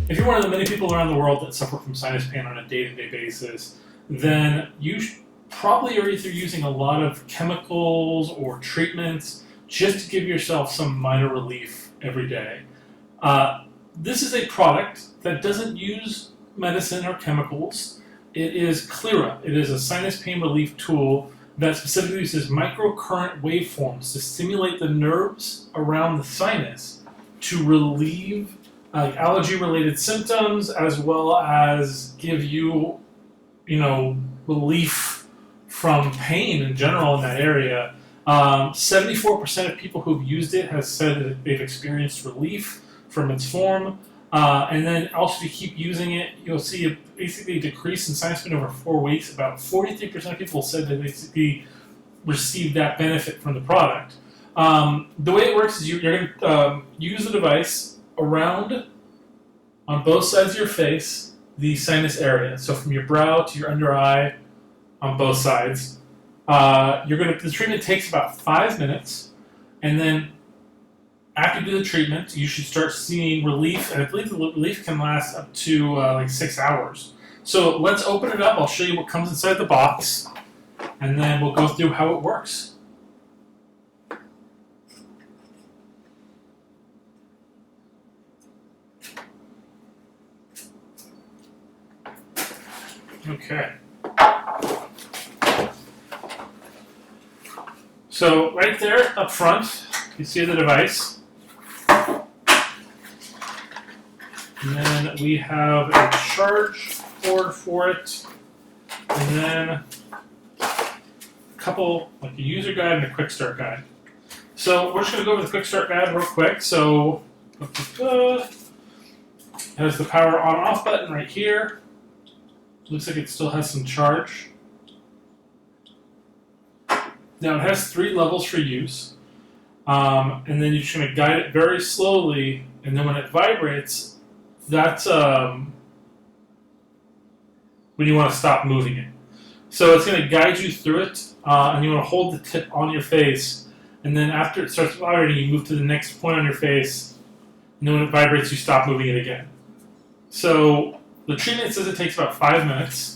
if you're one of the many people around the world that suffer from sinus pain on a day-to-day basis, then you probably are either using a lot of chemicals or treatments just to give yourself some minor relief every day. This is a product that doesn't use medicine or chemicals. It is ClearUP. It is a sinus pain relief tool that specifically uses microcurrent waveforms to stimulate the nerves around the sinus to relieve allergy-related symptoms, as well as give you, relief from pain in general in that area. 74% of people who've used it have said that they've experienced relief from its form. And then also, if you keep using it, you'll see basically a decrease in sinus pain over 4 weeks. About 43% of people said that they received that benefit from the product. The way it works is you're going to use the device around, on both sides of your face, the sinus area. So from your brow to your under eye, on both sides. The treatment takes about 5 minutes, and then after you do the treatment, you should start seeing relief, and I believe the relief can last up to 6 hours. So let's open it up. I'll show you what comes inside the box, and then we'll go through how it works. Okay. So right there up front, you see the device. And then we have a charge cord for it. And then a couple, like a user guide and a quick start guide. So we're just going to go over the quick start guide real quick. So it has the power on off button right here. Looks like it still has some charge. Now it has 3 levels for use, and then you're just going to guide it very slowly, and then when it vibrates, that's when you want to stop moving it. So it's going to guide you through it, and you want to hold the tip on your face, and then after it starts vibrating, you move to the next point on your face, and then when it vibrates, you stop moving it again. So the treatment says it takes about 5 minutes.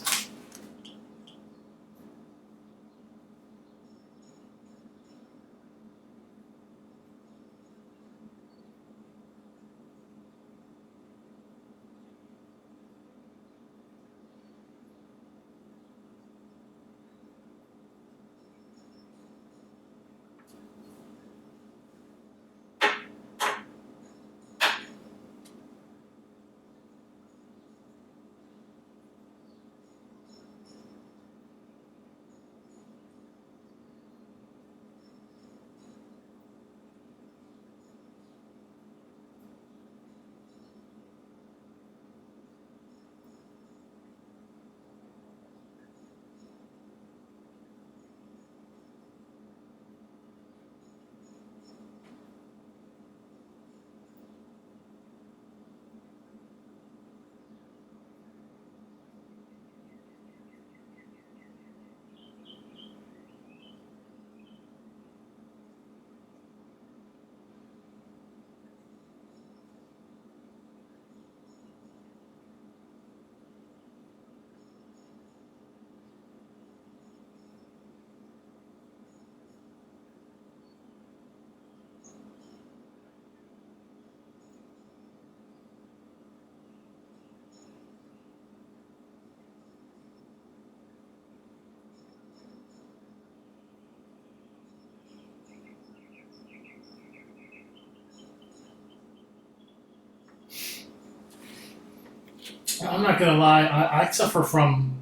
I'm not going to lie, I suffer from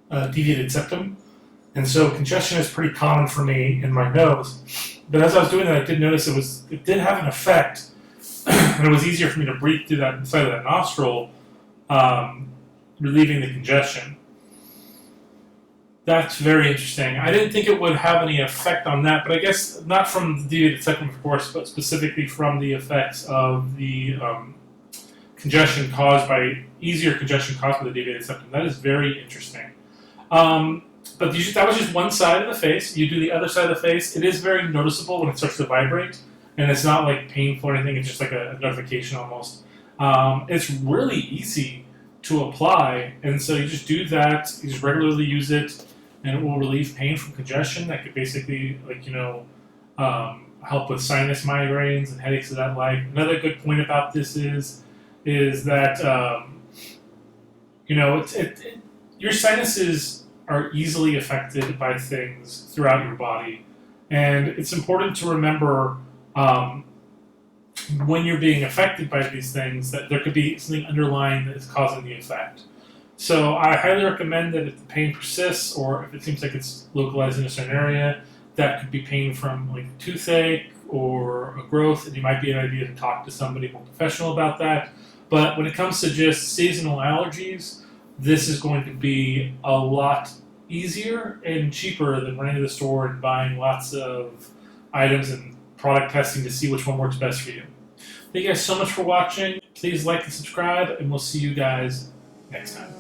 deviated septum, and so congestion is pretty common for me in my nose. But as I was doing that, I did notice it did have an effect, and it was easier for me to breathe through that inside of that nostril, relieving the congestion. That's very interesting. I didn't think it would have any effect on that, but I guess not from the deviated septum, of course, but specifically from the effects of the easier congestion caused by the deviated septum. That is very interesting. But that was just one side of the face. You do the other side of the face. It is very noticeable when it starts to vibrate, and it's not like painful or anything. It's just like a notification almost. It's really easy to apply, and so you just do that. You just regularly use it, and it will relieve pain from congestion. That could basically, help with sinus migraines and headaches of that like. Another good point about this is that your sinuses are easily affected by things throughout your body, and it's important to remember when you're being affected by these things that there could be something underlying that is causing the effect. So I highly recommend that if the pain persists or if it seems like it's localized in a certain area, that could be pain from like toothache or a growth, and it might be an idea to talk to somebody more professional about that. But when it comes to just seasonal allergies, this is going to be a lot easier and cheaper than running to the store and buying lots of items and product testing to see which one works best for you. Thank you guys so much for watching. Please like and subscribe, and we'll see you guys next time.